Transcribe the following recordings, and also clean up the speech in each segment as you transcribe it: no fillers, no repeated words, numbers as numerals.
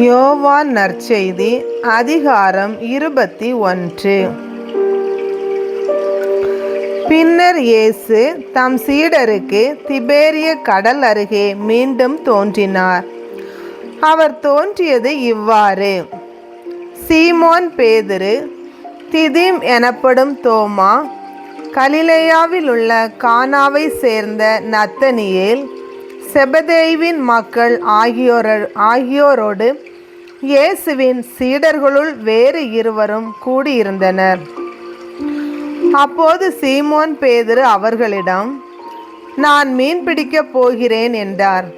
யோவான் நற்செய்தி அதிகாரம் 21. பின்னர் இயேசு தம் சீடருக்கு திபேரிய கடல் அருகே மீண்டும் தோன்றினார். அவர் தோன்றியது இவ்வாறு: சீமோன் பேதுரு, திதிம் எனப்படும் தோமா, கலிலேயாவில் உள்ள கானாவை சேர்ந்த நத்தனியேல், செபதேயுவின் மக்கள் ஆகியோரோடு இயேசுவின் சீடர்களுள் வேறு இருவரும் கூடியிருந்தனர். அப்போது சீமோன் பேதுரு அவர்களிடம், நான் மீன் பிடிக்கப் போகிறேன் என்றார்.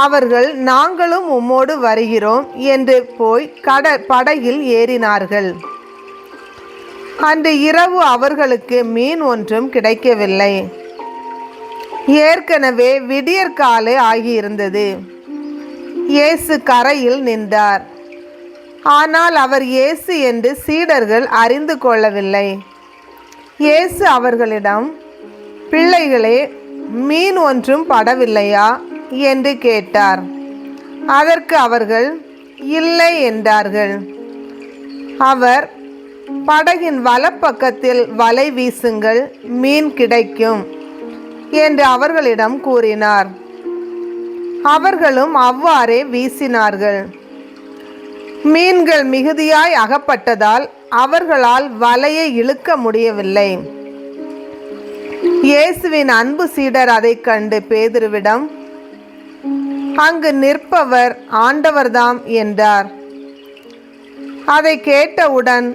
அவர்கள், நாங்களும் உம்மோடு வருகிறோம் என்று போய் படகில் ஏறினார்கள். அன்று இரவு அவர்களுக்கு மீன் ஒன்றும் கிடைக்கவில்லை. ஏற்கனவே விடியற்காலை ஆகியிருந்தது. இயேசு கரையில் நின்றார். ஆனால் அவர் இயேசு என்று சீடர்கள் அறிந்து கொள்ளவில்லை. இயேசு அவர்களிடம், பிள்ளைகளே, மீன் ஒன்றும் படவில்லையா என்று கேட்டார். அதற்கு அவர்கள், இல்லை என்றார்கள். அவர், படகின் வலப்பக்கத்தில் வலை வீசுங்கள், மீன் கிடைக்கும் என்று அவர்களிடம் கூறினார். அவர்களும் அவ்வாறே வீசினார்கள். மீன்கள் மிகுதியாய் அகப்பட்டதால் அவர்களால் வலையை இழுக்க முடியவில்லை. இயேசுவின் அன்பு சீடர் அதைக் கண்டு பேதுருவிடம், அங்கு நிற்பவர் ஆண்டவர்தாம் என்றார். அதை கேட்டவுடன்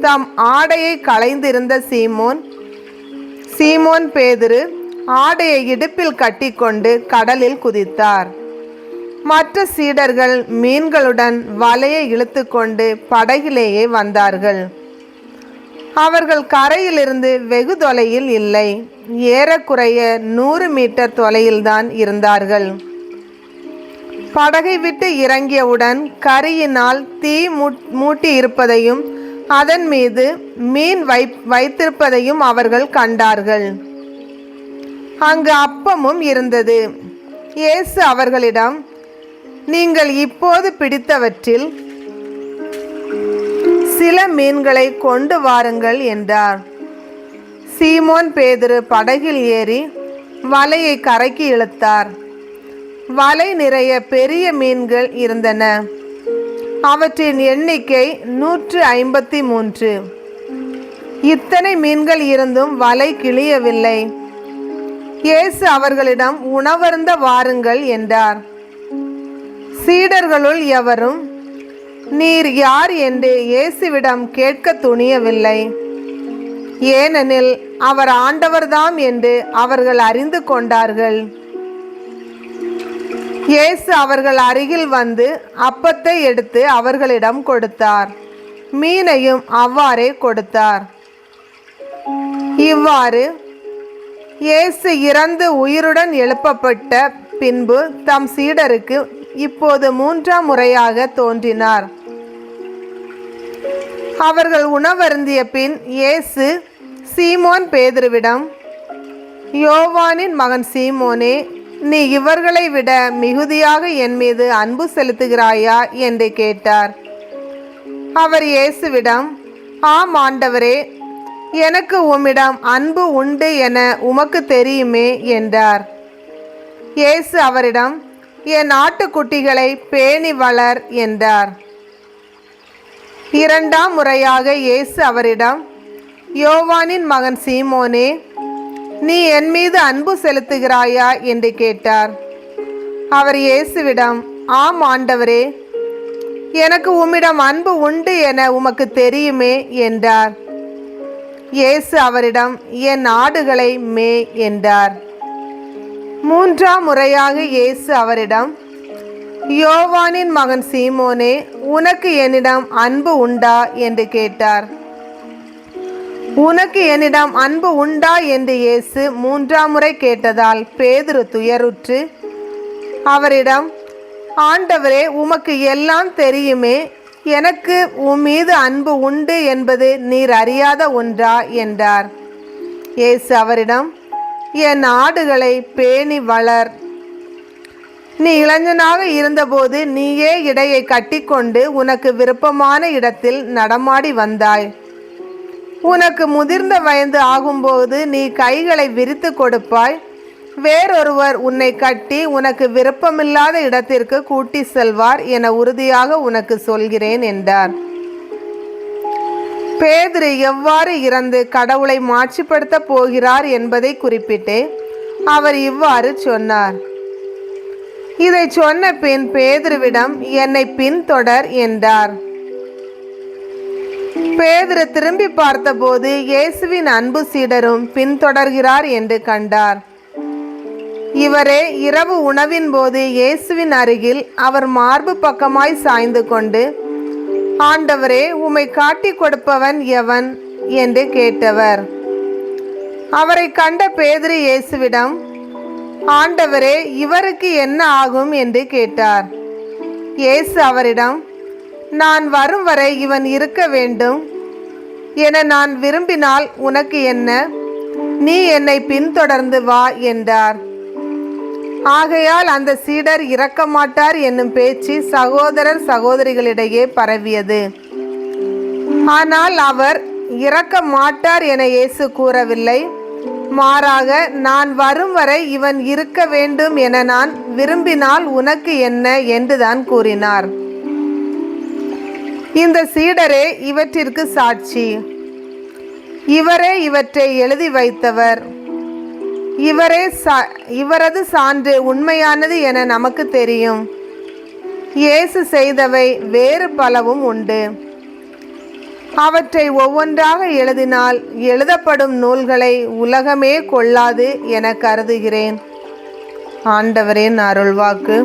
தம் ஆடையை களைந்திருந்த சீமோன் பேதுரு ஆடையை இடுப்பில் கட்டிக்கொண்டு கடலில் குதித்தார். மற்ற சீடர்கள் மீன்களுடன் வலையை இழுத்து கொண்டு படகிலேயே வந்தார்கள். அவர்கள் கரையிலிருந்து வெகு தொலையில் இல்லை, ஏறக்குறைய 100 மீட்டர் தொலையில்தான் இருந்தார்கள். படகை விட்டு இறங்கியவுடன் கரியினால் தீ மூட்டி இருப்பதையும் அதன் மீது மீன் வைத்திருப்பதையும் அவர்கள் கண்டார்கள். அங்கு அப்பமும் இருந்தது. இயேசு அவர்களிடம், நீங்கள் இப்போது பிடித்தவற்றில் சில மீன்களை கொண்டு வாருங்கள் என்றார். சீமோன் பேதுரு படகில் ஏறி வலையை கரைக்கு இழுத்தார். வலை நிறைய பெரிய மீன்கள் இருந்தன. அவற்றின் எண்ணிக்கை 153. இத்தனை மீன்கள் இருந்தும் வலை கிழியவில்லை. இயேசு அவர்களிடம், உணவருந்த வாருங்கள் என்றார். சீடர்களுள் எவரும் நீர் யார் என்று இயேசுவிடம் கேட்க துணியவில்லை. ஏனெனில் அவர் ஆண்டவர்தாம் என்று அவர்கள் அறிந்து கொண்டார்கள். இயேசு அவர்கள் அருகில் வந்து அப்பத்தை எடுத்து அவர்களிடம் கொடுத்தார். மீனையும் அவ்வாறே கொடுத்தார். இவ்வாறு இயேசு இறந்து உயிருடன் எழுப்பப்பட்ட பின்பு தம் சீடருக்கு இப்போது 3ஆம் முறையாக தோன்றினார். அவர்கள் உணவருந்திய பின் இயேசு சீமோன் பேதுருவிடம், யோவானின் மகன் சீமோனே, நீ இவர்களை விட மிகுதியாக என் மீது அன்பு செலுத்துகிறாயா என்று கேட்டார். அவர் இயேசுவிடம், ஆம் ஆண்டவரே, எனக்கு உம்மிடம் அன்பு உண்டு என உமக்கு தெரியுமே என்றார். இயேசு அவரிடம், என் ஆட்டுக்குட்டிகளை பேணி வளர் என்றார். 2ஆம் முறையாக இயேசு அவரிடம், யோவானின் மகன் சீமோனே, நீ என் மீது அன்பு செலுத்துகிறாயா என்று கேட்டார். அவர் இயேசுவிடம், ஆம் ஆண்டவரே, எனக்கு உம்மிடம் அன்பு உண்டு என உமக்கு தெரியுமே என்றார். இயேசு அவரிடம், என் ஆடுகளை மேய் என்றார். 3ஆம் முறையாக இயேசு அவரிடம், யோவானின் மகன் சீமோனே, உனக்கு என்னிடம் அன்பு உண்டா என்று கேட்டார். உனக்கு என்னிடம் அன்பு உண்டா என்று இயேசு 3ஆம் முறை கேட்டதால் பேதுரு துயருற்று அவரிடம், ஆண்டவரே, உமக்கு எல்லாம் தெரியுமே, எனக்கு உம் மீது அன்பு உண்டு என்பது நீர் அறியாத ஒன்றா என்றார். இயேசு அவரிடம், என் ஆடுகளை பேணி வளர் நீ இளைஞனாக இருந்தபோது நீயே இடையை கட்டிக்கொண்டு உனக்கு விருப்பமான இடத்தில் நடமாடி வந்தாய். உனக்கு முதிர்ந்த வயது ஆகும்போது நீ கைகளை விரித்து கொடுப்பாய். வேறொருவர் உன்னை கட்டி உனக்கு விருப்பமில்லாத இடத்திற்கு கூட்டி செல்வார் என உறுதியாக உனக்கு சொல்கிறேன் என்றார். பேதுரு எவ்வாறு இறந்து கடவுளை மாட்சிப்படுத்த போகிறார் என்பதை குறிப்பிட்டு அவர் இவ்வாறு சொன்னார். இதை சொன்ன பின் பேதுருவிடம் என்னை பின்தொடர் என்றார். பேதுரு திரும்பி பார்த்தபோது இயேசுவின் அன்பு சீடரும் பின்தொடர்கிறார் என்று கண்டார். இவரே இரவு உணவின் போது இயேசுவின் அருகில் அவர் மார்பு பக்கமாய் சாய்ந்து கொண்டு, ஆண்டவரே, உம்மை காட்டி கொடுப்பவன் எவன் என்று கேட்டவர். அவரை கண்ட பேதுரு இயேசுவிடம், ஆண்டவரே, இவருக்கு என்ன ஆகும் என்று கேட்டார். இயேசு அவரிடம், நான் வரும் வரை இவன் இருக்க வேண்டும் என நான் விரும்பினால் உனக்கு என்ன? நீ என்னை பின்தொடர்ந்து வா என்றார். ஆகையால் அந்த சீடர் இறக்க மாட்டார் என்னும் பேச்சு சகோதரர் சகோதரிகளிடையே பரவியது. ஆனால் அவர் இறக்க மாட்டார் என இயேசு கூறவில்லை. மாறாக, நான் வரும் வரை இவன் இருக்க வேண்டும் என நான் விரும்பினால் உனக்கு என்ன என்றுதான் கூறினார். இந்த சீடரே இவற்றிற்கு சாட்சி. இவரே இவற்றை எழுதி வைத்தவர். இவரது சான்று உண்மையானது என நமக்கு தெரியும். இயேசு செய்தவை வேறு பலவும் உண்டு. அவற்றை ஒவ்வொன்றாக எழுதினால் எழுதப்படும் நூல்களை உலகமே கொள்ளாது என கருதுகிறேன். ஆண்டவரின் அருள்வாக்கு.